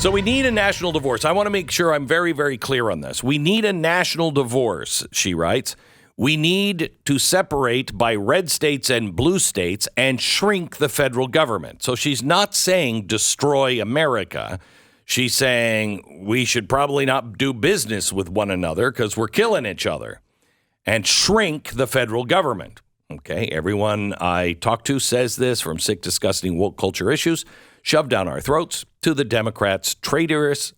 So we need a national divorce. I want to make sure I'm very, very clear on this. We need a national divorce, she writes. We need to separate by red states and blue states and shrink the federal government. So she's not saying destroy America. She's saying we should probably not do business with one another because we're killing each other, and shrink the federal government. Okay, everyone I talk to says this, from sick, disgusting woke culture issues shoved down our throats to the Democrats' traitorous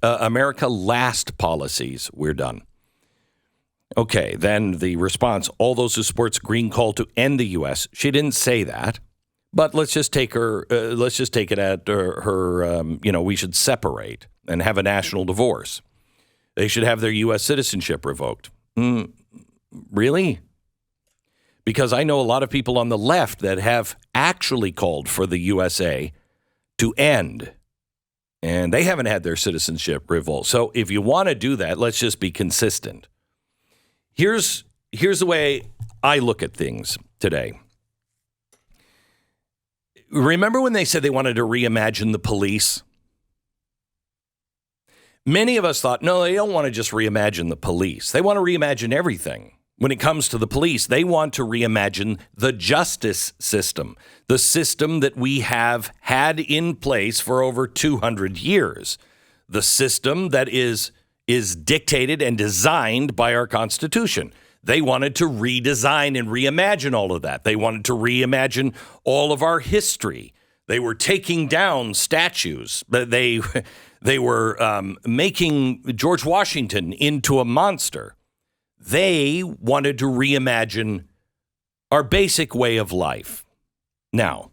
America last policies. We're done. Okay, then the response, all those who support Green call to end the U.S. She didn't say that, but let's just take her. Let's just take it at her. We should separate and have a national divorce. They should have their U.S. citizenship revoked. Really? Because I know a lot of people on the left that have actually called for the USA to end, and they haven't had their citizenship revoked. So if you want to do that, let's just be consistent. Here's the way I look at things today. Remember when they said they wanted to reimagine the police? Many of us thought, no, they don't want to just reimagine the police. They want to reimagine everything. When it comes to the police, they want to reimagine the justice system, the system that we have had in place for over 200 years, the system that is dictated and designed by our Constitution. They wanted to redesign and reimagine all of that. They wanted to reimagine all of our history. They were taking down statues. They were making George Washington into a monster. They wanted to reimagine our basic way of life. Now,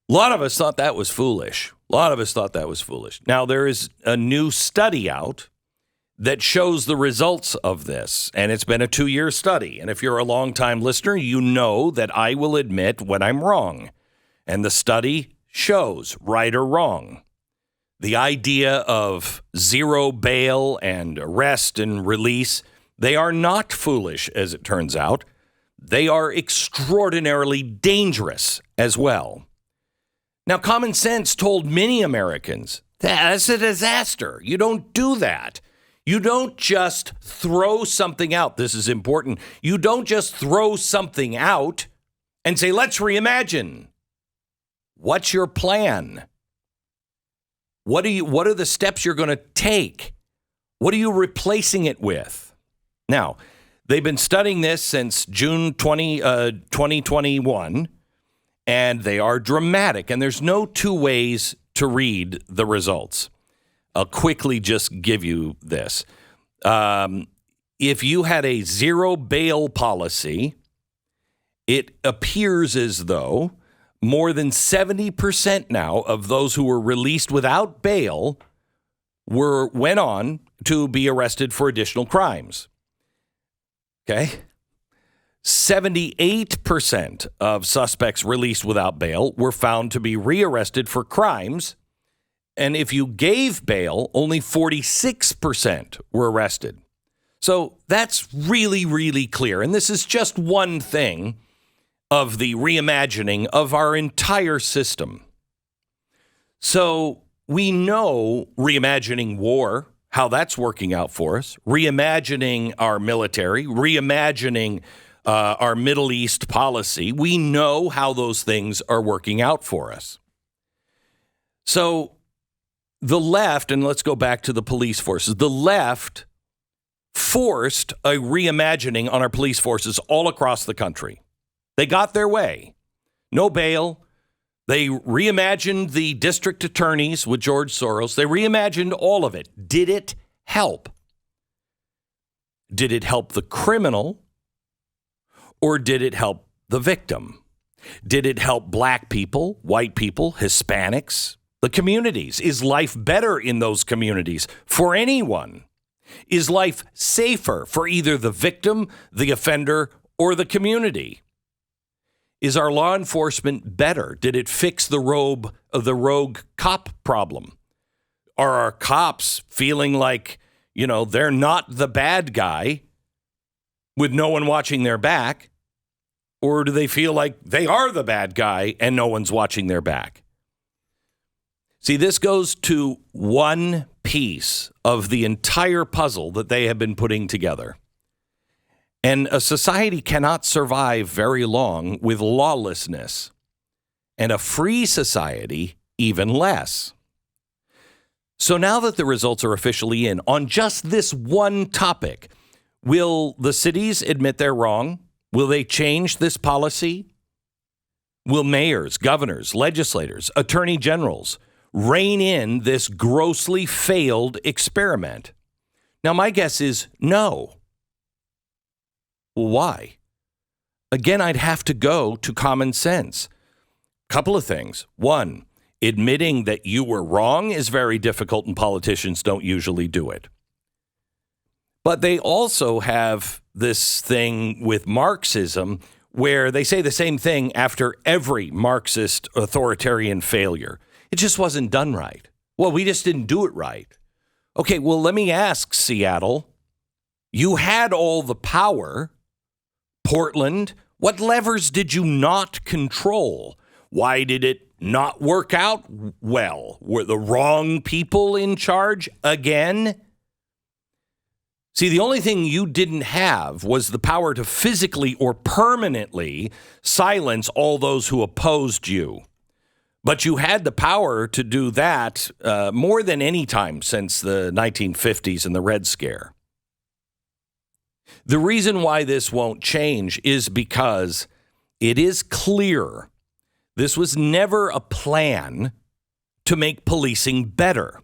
a lot of us thought that was foolish. Now, there is a new study out that shows the results of this, and it's been a 2-year study. And if you're a longtime listener, you know that I will admit when I'm wrong. And the study shows, right or wrong, the idea of zero bail and arrest and release, they are not foolish, as it turns out. They are extraordinarily dangerous as well. Now, common sense told many Americans, that's a disaster. You don't do that. You don't just throw something out. This is important. You don't just throw something out and say, let's reimagine. What's your plan? What are the steps you're going to take? What are you replacing it with? Now, they've been studying this since June 2021, and they are dramatic. And there's no two ways to read the results. I'll quickly just give you this. If you had a zero bail policy, it appears as though more than 70% now of those who were released without bail went on to be arrested for additional crimes. Okay? 78% of suspects released without bail were found to be rearrested for crimes. And if you gave bail, only 46% were arrested. So that's really, really clear. And this is just one thing of the reimagining of our entire system. So we know reimagining war, how that's working out for us, reimagining our military, reimagining our Middle East policy. We know how those things are working out for us. So the left, and let's go back to the police forces, the left forced a reimagining on our police forces all across the country. They got their way. No bail. They reimagined the district attorneys with George Soros. They reimagined all of it. Did it help? Did it help the criminal, or did it help the victim? Did it help black people, white people, Hispanics, the communities? Is life better in those communities for anyone? Is life safer for either the victim, the offender, or the community? Is our law enforcement better? Did it fix the rogue cop problem? Are our cops feeling like, they're not the bad guy with no one watching their back? Or do they feel like they are the bad guy and no one's watching their back? See, this goes to one piece of the entire puzzle that they have been putting together. And a society cannot survive very long with lawlessness, and a free society even less. So now that the results are officially in on just this one topic, will the cities admit they're wrong? Will they change this policy? Will mayors, governors, legislators, attorney generals rein in this grossly failed experiment? Now, my guess is no. Why? Again, I'd have to go to common sense. Couple of things. One, admitting that you were wrong is very difficult, and politicians don't usually do it. But they also have this thing with Marxism where they say the same thing after every Marxist authoritarian failure. It just wasn't done right. Well, we just didn't do it right. Okay, well, let me ask, Seattle. You had all the power. Portland, what levers did you not control? Why did it not work out well? Were the wrong people in charge again? See, the only thing you didn't have was the power to physically or permanently silence all those who opposed you. But you had the power to do that more than any time since the 1950s and the Red Scare. The reason why this won't change is because it is clear this was never a plan to make policing better.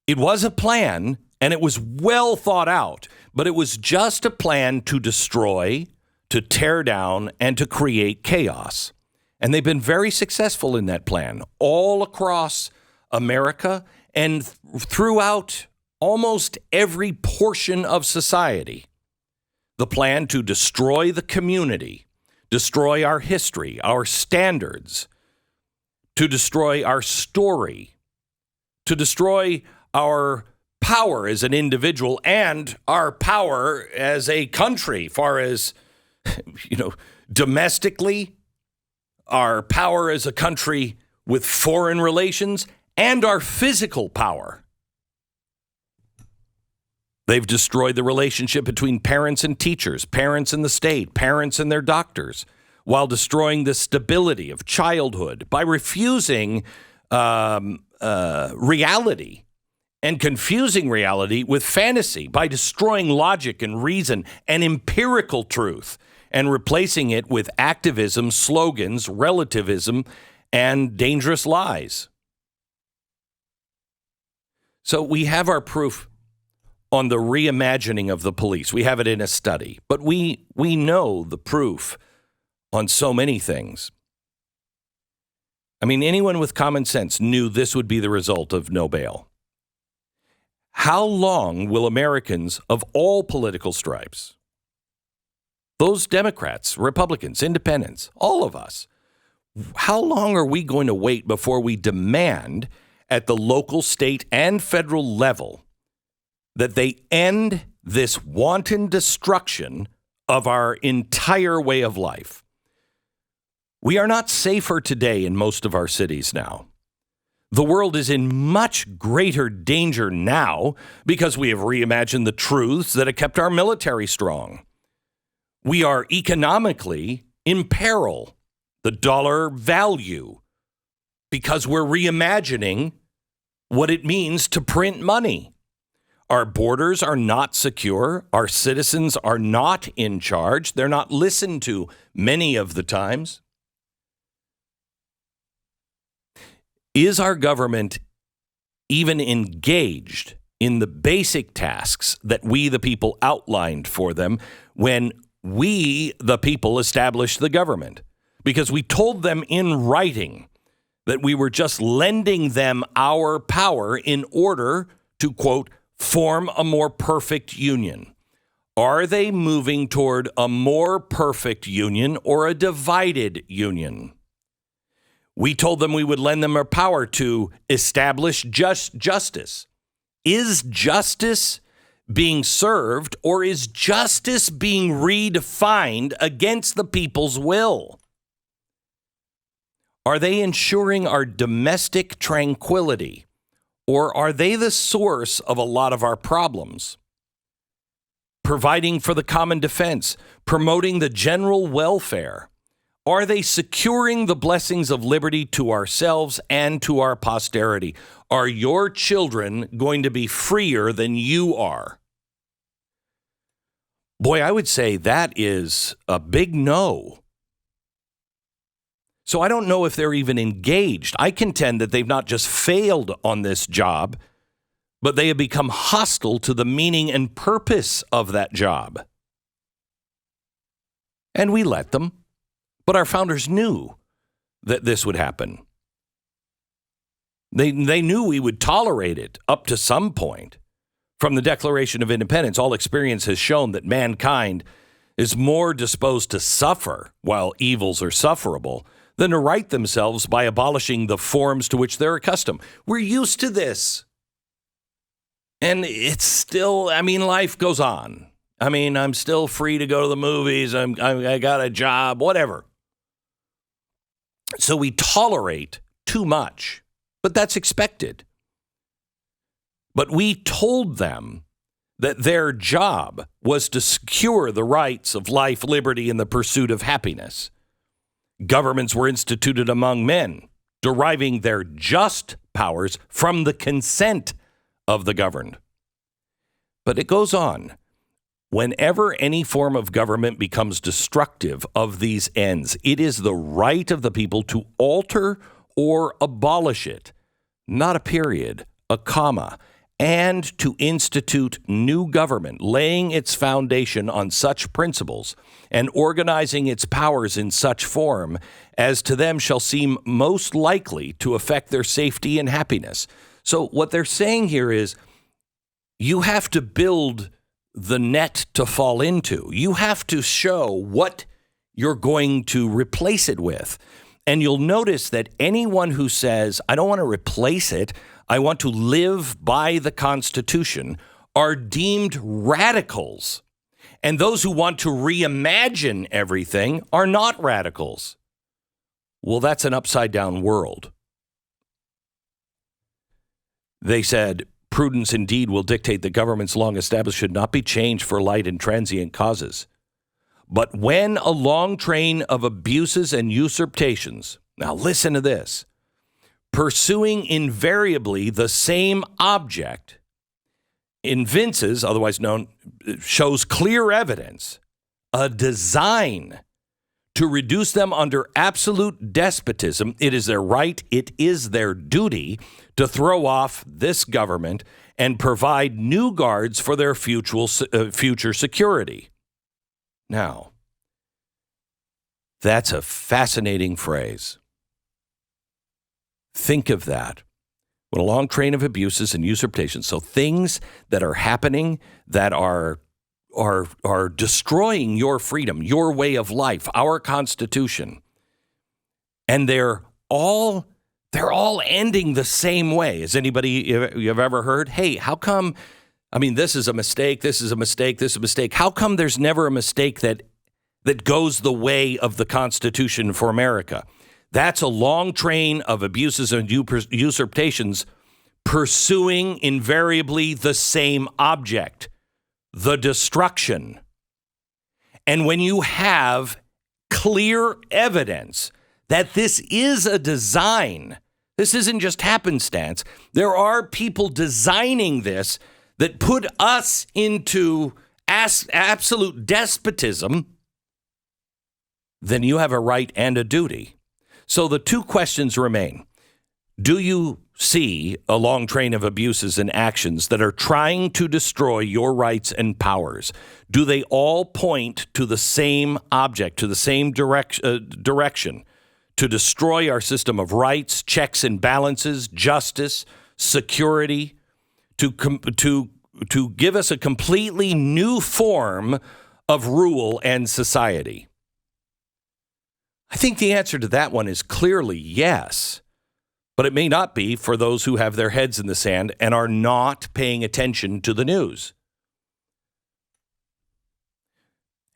It was a plan, and it was well thought out, but it was just a plan to destroy, to tear down, and to create chaos. And they've been very successful in that plan all across America and throughout almost every portion of society. The plan to destroy the community, destroy our history, our standards, to destroy our story, to destroy our power as an individual and our power as a country, far as, domestically, our power as a country with foreign relations, and our physical power. They've destroyed the relationship between parents and teachers, parents and the state, parents and their doctors, while destroying the stability of childhood by refusing reality and confusing reality with fantasy, by destroying logic and reason and empirical truth and replacing it with activism, slogans, relativism, and dangerous lies. So we have our proof on the reimagining of the police. We have it in a study, but we know the proof on so many things. I mean, anyone with common sense knew this would be the result of no bail. How long will Americans of all political stripes, those Democrats, Republicans, independents, all of us, how long are we going to wait before we demand at the local, state, and federal level that they end this wanton destruction of our entire way of life? We are not safer today in most of our cities now. The world is in much greater danger now because we have reimagined the truths that have kept our military strong. We are economically in peril, the dollar value, because we're reimagining what it means to print money. Our borders are not secure. Our citizens are not in charge. They're not listened to many of the times. Is our government even engaged in the basic tasks that we, the people, outlined for them when we, the people, established the government? Because we told them in writing that we were just lending them our power in order to, quote, form a more perfect union. Are they moving toward a more perfect union or a divided union? We told them we would lend them our power to establish justice. Is justice being served, or is justice being redefined against the people's will? Are they ensuring our domestic tranquility, or are they the source of a lot of our problems? Providing for the common defense, promoting the general welfare. Are they securing the blessings of liberty to ourselves and to our posterity? Are your children going to be freer than you are? Boy, I would say that is a big no. So I don't know if they're even engaged. I contend that they've not just failed on this job, but they have become hostile to the meaning and purpose of that job. And we let them. But our founders knew that this would happen. They knew we would tolerate it up to some point. From the Declaration of Independence, all experience has shown that mankind is more disposed to suffer while evils are sufferable than to right themselves by abolishing the forms to which they're accustomed. We're used to this. And it's still, life goes on. I'm still free to go to the movies. I got a job, whatever. So we tolerate too much, but that's expected. But we told them that their job was to secure the rights of life, liberty, and the pursuit of happiness. Governments were instituted among men, deriving their just powers from the consent of the governed. But it goes on. Whenever any form of government becomes destructive of these ends, it is the right of the people to alter or abolish it, not a period, a comma, and to institute new government, laying its foundation on such principles and organizing its powers in such form as to them shall seem most likely to affect their safety and happiness. So what they're saying here is you have to build the net to fall into. You have to show what you're going to replace it with. And you'll notice that anyone who says, I don't want to replace it, I want to live by the Constitution, are deemed radicals. And those who want to reimagine everything are not radicals. Well, that's an upside down world. They said, prudence indeed will dictate that governments long established should not be changed for light and transient causes. But when a long train of abuses and usurpations, now listen to this, pursuing invariably the same object, evinces, otherwise known, shows clear evidence, a design to reduce them under absolute despotism, it is their right, it is their duty to throw off this government and provide new guards for their future security. Now, that's a fascinating phrase. Think of that. When a long train of abuses and usurpations, so things that are happening that are destroying your freedom, your way of life, our Constitution, and they're all ending the same way. Has anybody you've ever heard? Hey, how come? This is a mistake. This is a mistake. This is a mistake. How come there's never a mistake that goes the way of the Constitution for America? That's a long train of abuses and usurpations pursuing invariably the same object, the destruction. And when you have clear evidence that this is a design, this isn't just happenstance, there are people designing this that put us into absolute despotism, then you have a right and a duty. So the two questions remain. Do you see a long train of abuses and actions that are trying to destroy your rights and powers? Do they all point to the same object, to the same direction, to destroy our system of rights, checks and balances, justice, security, to give us a completely new form of rule and society? I think the answer to that one is clearly yes, but it may not be for those who have their heads in the sand and are not paying attention to the news.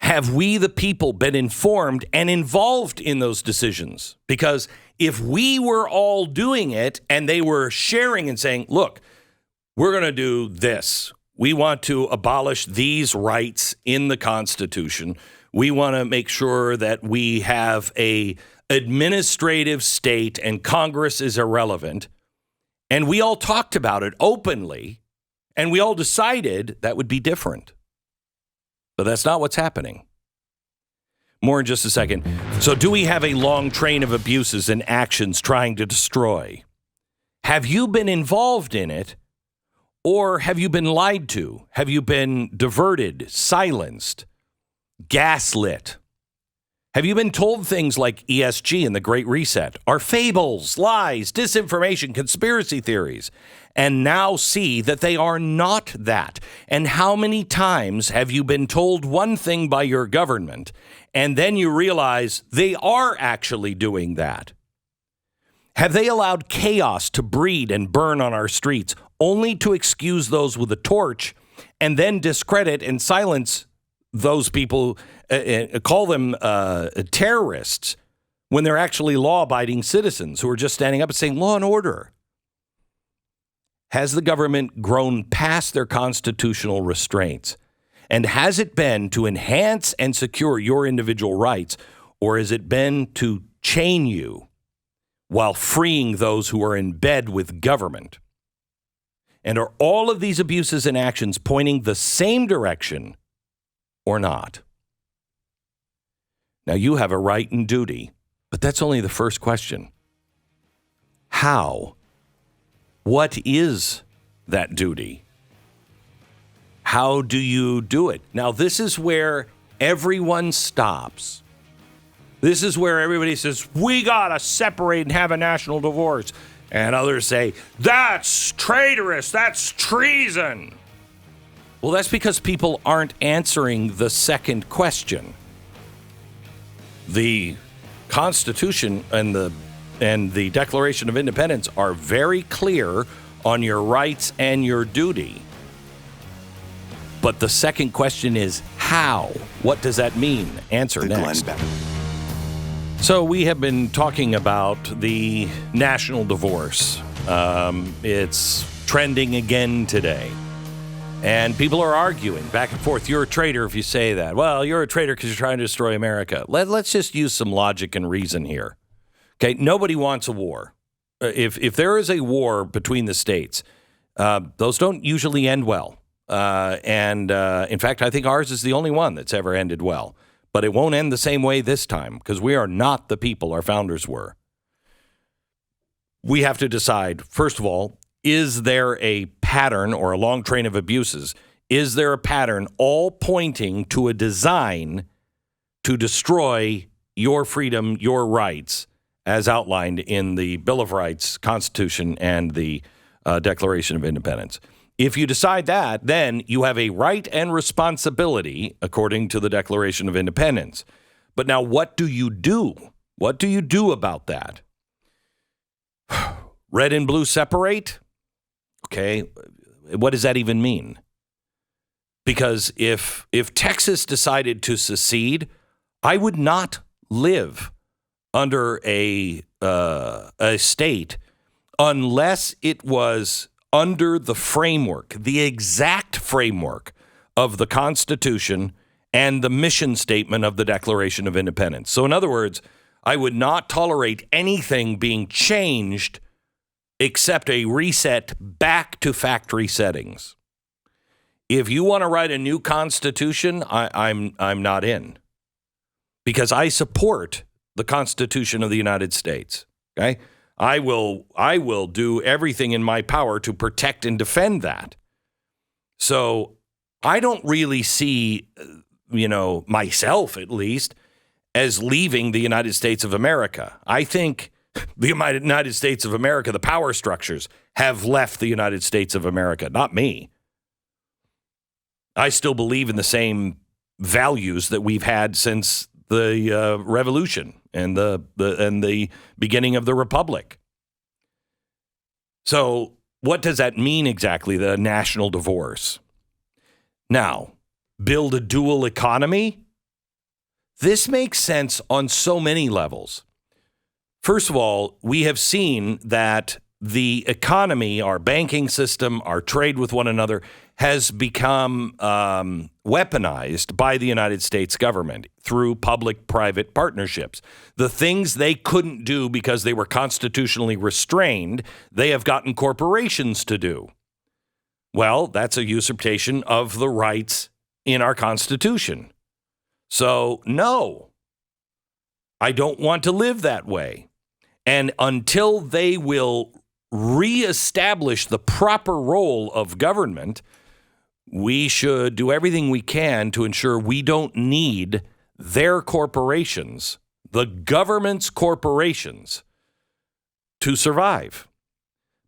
Have we, the people, been informed and involved in those decisions? Because if we were all doing it and they were sharing and saying, look, we're going to do this. We want to abolish these rights in the Constitution. We want to make sure that we have a administrative state and Congress is irrelevant. And we all talked about it openly, and we all decided that would be different. But that's not what's happening. More in just a second. So do we have a long train of abuses and actions trying to destroy? Have you been involved in it, or have you been lied to? Have you been diverted, silenced, gaslit? Have you been told things like ESG and the Great Reset are fables, lies, disinformation, conspiracy theories, and now see that they are not that? And how many times have you been told one thing by your government, and then you realize they are actually doing that? Have they allowed chaos to breed and burn on our streets, only to excuse those with a torch and then discredit and silence those people, call them terrorists, when they're actually law-abiding citizens who are just standing up and saying law and order? Has the government grown past their constitutional restraints? And has it been to enhance and secure your individual rights, or has it been to chain you while freeing those who are in bed with government? And are all of these abuses and actions pointing the same direction or not? Now, you have a right and duty, but that's only the first question. How? What is that duty? How do you do it? Now, this is where everyone stops. This is where everybody says, we got to separate and have a national divorce. And others say, that's traitorous, that's treason. Well, that's because people aren't answering the second question. The Constitution and the Declaration of Independence are very clear on your rights and your duty. But the second question is how? What does that mean? Answer next. So we have been talking about the national divorce. It's trending again today. And people are arguing back and forth. You're a traitor if you say that. Well, you're a traitor because you're trying to destroy America. Let's just use some logic and reason here. Okay, nobody wants a war. If there is a war between the states, those don't usually end well. In fact, I think ours is the only one that's ever ended well. But it won't end the same way this time because we are not the people our founders were. We have to decide, first of all, is there a pattern or a long train of abuses? Is there a pattern all pointing to a design to destroy your freedom, your rights, as outlined in the Bill of Rights, Constitution, and the Declaration of Independence? If you decide that, then you have a right and responsibility, according to the Declaration of Independence. But now what do you do? What do you do about that? Red and blue separate? Okay, what does that even mean? Because if Texas decided to secede, I would not live under a state unless it was under the framework, the exact framework of the Constitution and the mission statement of the Declaration of Independence. So in other words, I would not tolerate anything being changed except a reset back to factory settings. If you want to write a new Constitution, I'm not in, because I support the Constitution of the United States. Okay, I will do everything in my power to protect and defend that. So I don't really see, myself at least, as leaving the United States of America. I think the United States of America, the power structures, have left the United States of America, not me. I still believe in the same values that we've had since the Revolution and the beginning of the Republic. So what does that mean exactly, the national divorce? Now, build a dual economy? This makes sense on so many levels. First of all, we have seen that the economy, our banking system, our trade with one another has become weaponized by the United States government through public-private partnerships. The things they couldn't do because they were constitutionally restrained, they have gotten corporations to do. Well, that's a usurpation of the rights in our Constitution. So, no, I don't want to live that way. And until they will reestablish the proper role of government, we should do everything we can to ensure we don't need their corporations, the government's corporations, to survive.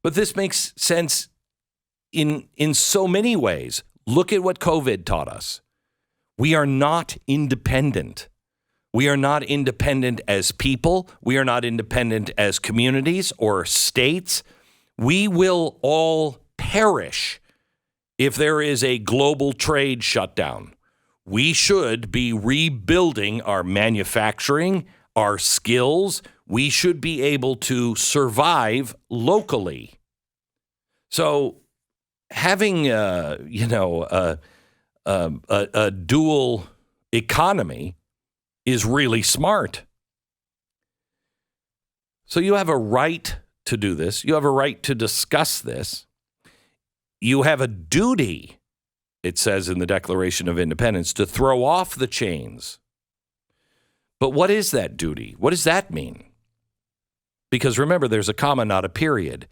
But this makes sense in so many ways. Look at what COVID taught us. We are not independent. We are not independent as people. We are not independent as communities or states. We will all perish if there is a global trade shutdown. We should be rebuilding our manufacturing, our skills. We should be able to survive locally. So having a dual economy is really smart. So you have a right to do this. You have a right to discuss this. You have a duty, it says in the Declaration of Independence, to throw off the chains. But what is that duty? What does that mean? Because remember, there's a comma, not a period.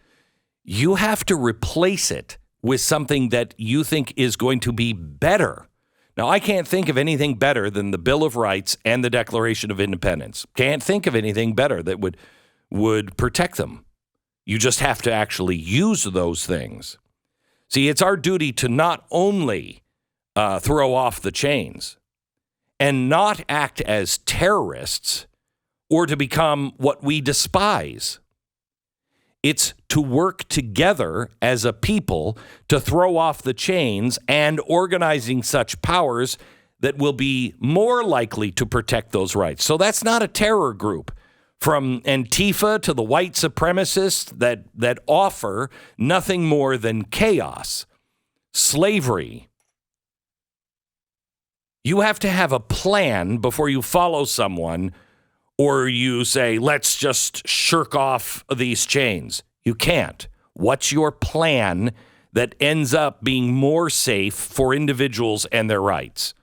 You have to replace it with something that you think is going to be better. Now, I can't think of anything better than the Bill of Rights and the Declaration of Independence. Can't think of anything better that would protect them. You just have to actually use those things. See, it's our duty to not only throw off the chains and not act as terrorists or to become what we despise. It's to work together as a people to throw off the chains and organizing such powers that will be more likely to protect those rights. So that's not a terror group. From Antifa to the white supremacists that offer nothing more than chaos, slavery. You have to have a plan before you follow someone or you say, let's just shirk off these chains. You can't. What's your plan that ends up being more safe for individuals and their rights?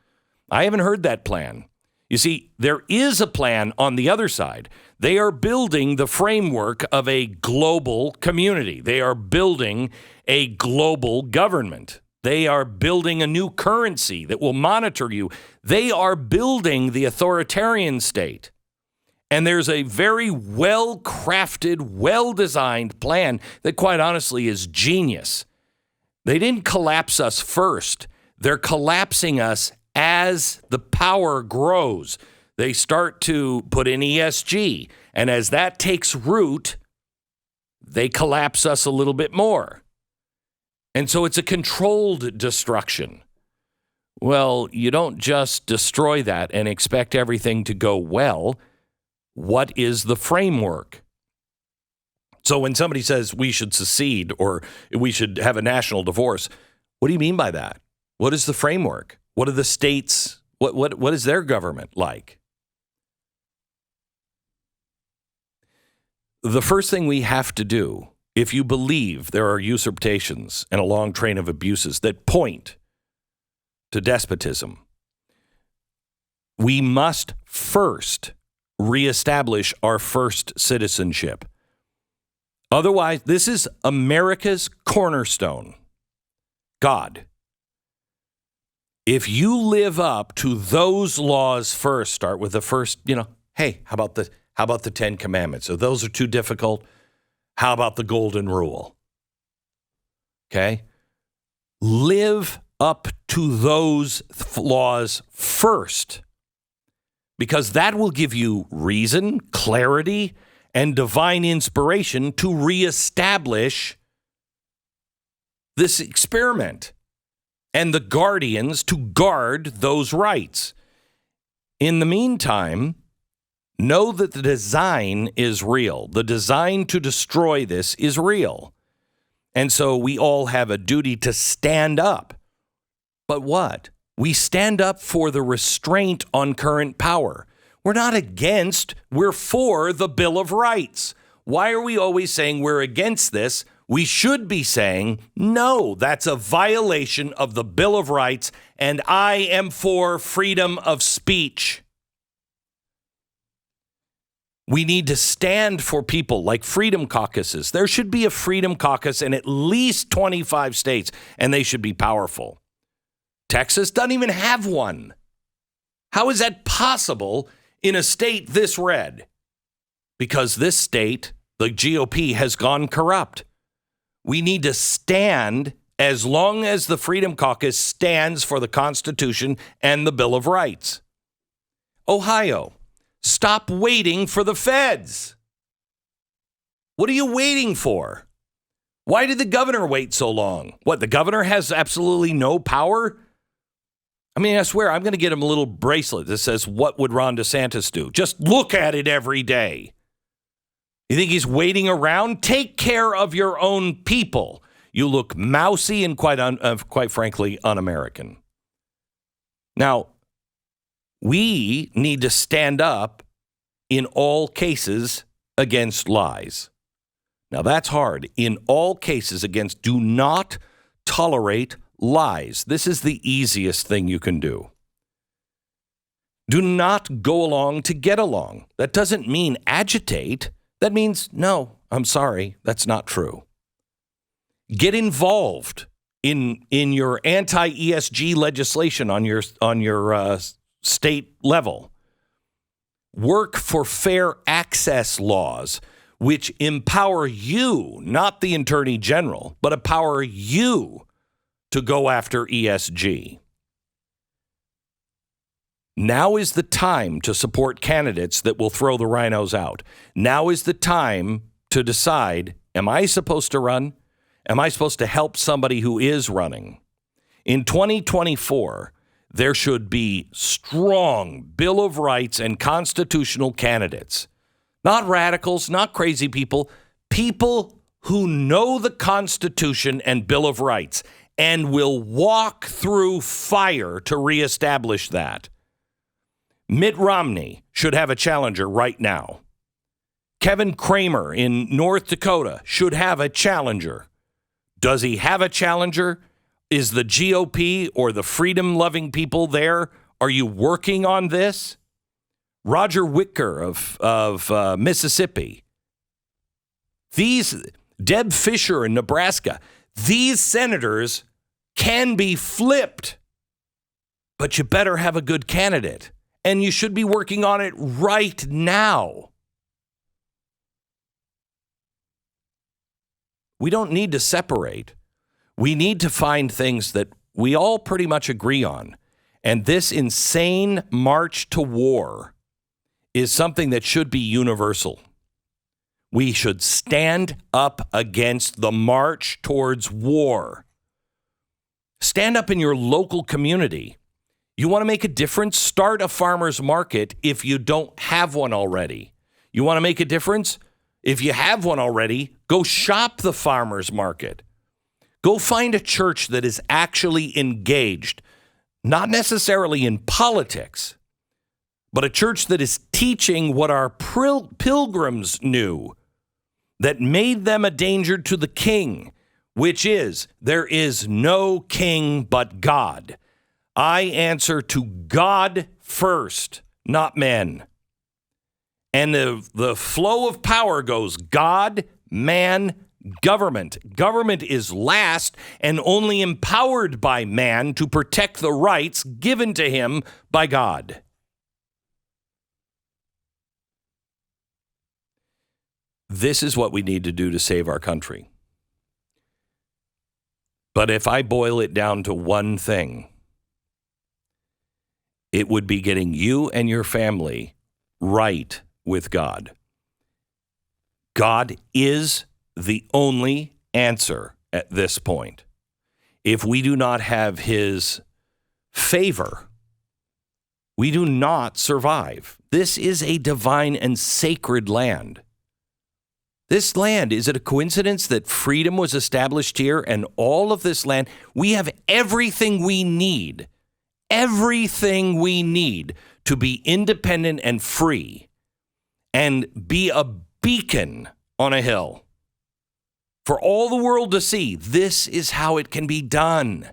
I haven't heard that plan. You see, there is a plan on the other side. They are building the framework of a global community. They are building a global government. They are building a new currency that will monitor you. They are building the authoritarian state. And there's a very well-crafted, well-designed plan that, quite honestly, is genius. They didn't collapse us first. They're collapsing us as the power grows. They start to put in ESG. And as that takes root, they collapse us a little bit more. And so it's a controlled destruction. Well, you don't just destroy that and expect everything to go well. What is the framework? So when somebody says we should secede or we should have a national divorce, what do you mean by that? What is the framework? What are the states? What is their government like? The first thing we have to do, if you believe there are usurpations and a long train of abuses that point to despotism, we must first reestablish our first citizenship. Otherwise, this is America's cornerstone, God. If you live up to those laws first, start with the first, hey, how about the 10 Commandments? So those are too difficult. How about the Golden Rule? Okay? Live up to those laws first, because that will give you reason, clarity, and divine inspiration to reestablish this experiment and the guardians to guard those rights. In the meantime, know that the design is real. The design to destroy this is real. And so we all have a duty to stand up. But what? We stand up for the restraint on current power. We're not against, we're for the Bill of Rights. Why are we always saying we're against this? We should be saying, no, that's a violation of the Bill of Rights, and I am for freedom of speech. We need to stand for people like freedom caucuses. There should be a freedom caucus in at least 25 states, and they should be powerful. Texas doesn't even have one. How is that possible in a state this red? Because this state, the GOP, has gone corrupt. We need to stand as long as the Freedom Caucus stands for the Constitution and the Bill of Rights. Ohio, stop waiting for the feds. What are you waiting for? Why did the governor wait so long? What, the governor has absolutely no power? I mean, I swear, I'm going to get him a little bracelet that says, what would Ron DeSantis do? Just look at it every day. You think he's waiting around? Take care of your own people. You look mousy and quite frankly, un-American. Now, we need to stand up in all cases against lies. Now, that's hard. In all cases against, do not tolerate lies. This is the easiest thing you can do. Do not go along to get along. That doesn't mean agitate. That means, no, I'm sorry, that's not true. Get involved in your anti-ESG legislation on your state level. Work for fair access laws, which empower you, not the Attorney General, but empower you to go after ESG. Now is the time to support candidates that will throw the rhinos out. Now is the time to decide, am I supposed to run? Am I supposed to help somebody who is running? In 2024, there should be strong Bill of Rights and constitutional candidates. Not radicals, not crazy people. People who know the Constitution and Bill of Rights and will walk through fire to reestablish that. Mitt Romney should have a challenger right now. Kevin Cramer in North Dakota should have a challenger. Does he have a challenger? Is the GOP or the freedom-loving people there? Are you working on this? Roger Wicker of Mississippi. Deb Fischer in Nebraska. These senators can be flipped, but you better have a good candidate. And you should be working on it right now. We don't need to separate. We need to find things that we all pretty much agree on. And this insane march to war is something that should be universal. We should stand up against the march towards war. Stand up in your local community. You want to make a difference? Start a farmer's market if you don't have one already. You want to make a difference? If you have one already, go shop the farmer's market. Go find a church that is actually engaged, not necessarily in politics, but a church that is teaching what our pilgrims knew, that made them a danger to the king, which is, there is no king but God. I answer to God first, not men. And the flow of power goes God, man, government. Government is last and only empowered by man to protect the rights given to him by God. This is what we need to do to save our country. But if I boil it down to one thing, it would be getting you and your family right with God. God is the only answer at this point. If we do not have his favor, we do not survive. This is a divine and sacred land. This land, is it a coincidence that freedom was established here and all of this land? We have everything we need to be independent and free and be a beacon on a hill for all the world to see. This is how it can be done.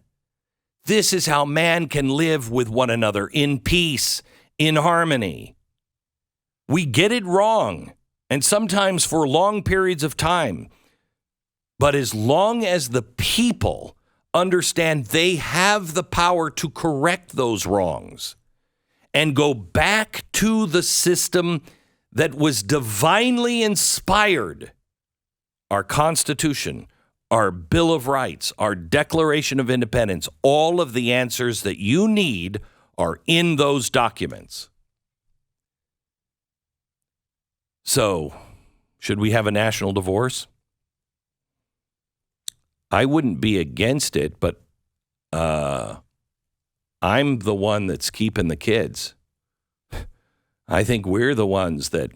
This is how man can live with one another in peace, in harmony. We get it wrong, and sometimes for long periods of time. But as long as the people understand they have the power to correct those wrongs and go back to the system that was divinely inspired, our Constitution, our Bill of Rights, our Declaration of Independence, all of the answers that you need are in those documents. So, should we have a national divorce? I wouldn't be against it, but I'm the one that's keeping the kids. I think we're the ones that,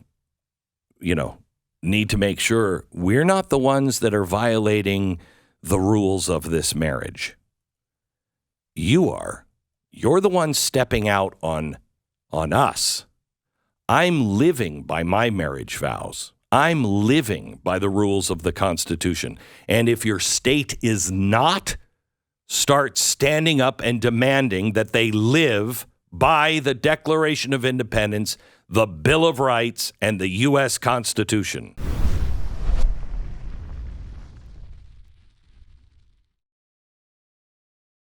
need to make sure we're not the ones that are violating the rules of this marriage. You are. You're the one stepping out on us. I'm living by my marriage vows. I'm living by the rules of the Constitution. And if your state is not, start standing up and demanding that they live by the Declaration of Independence, the Bill of Rights, and the U.S. Constitution.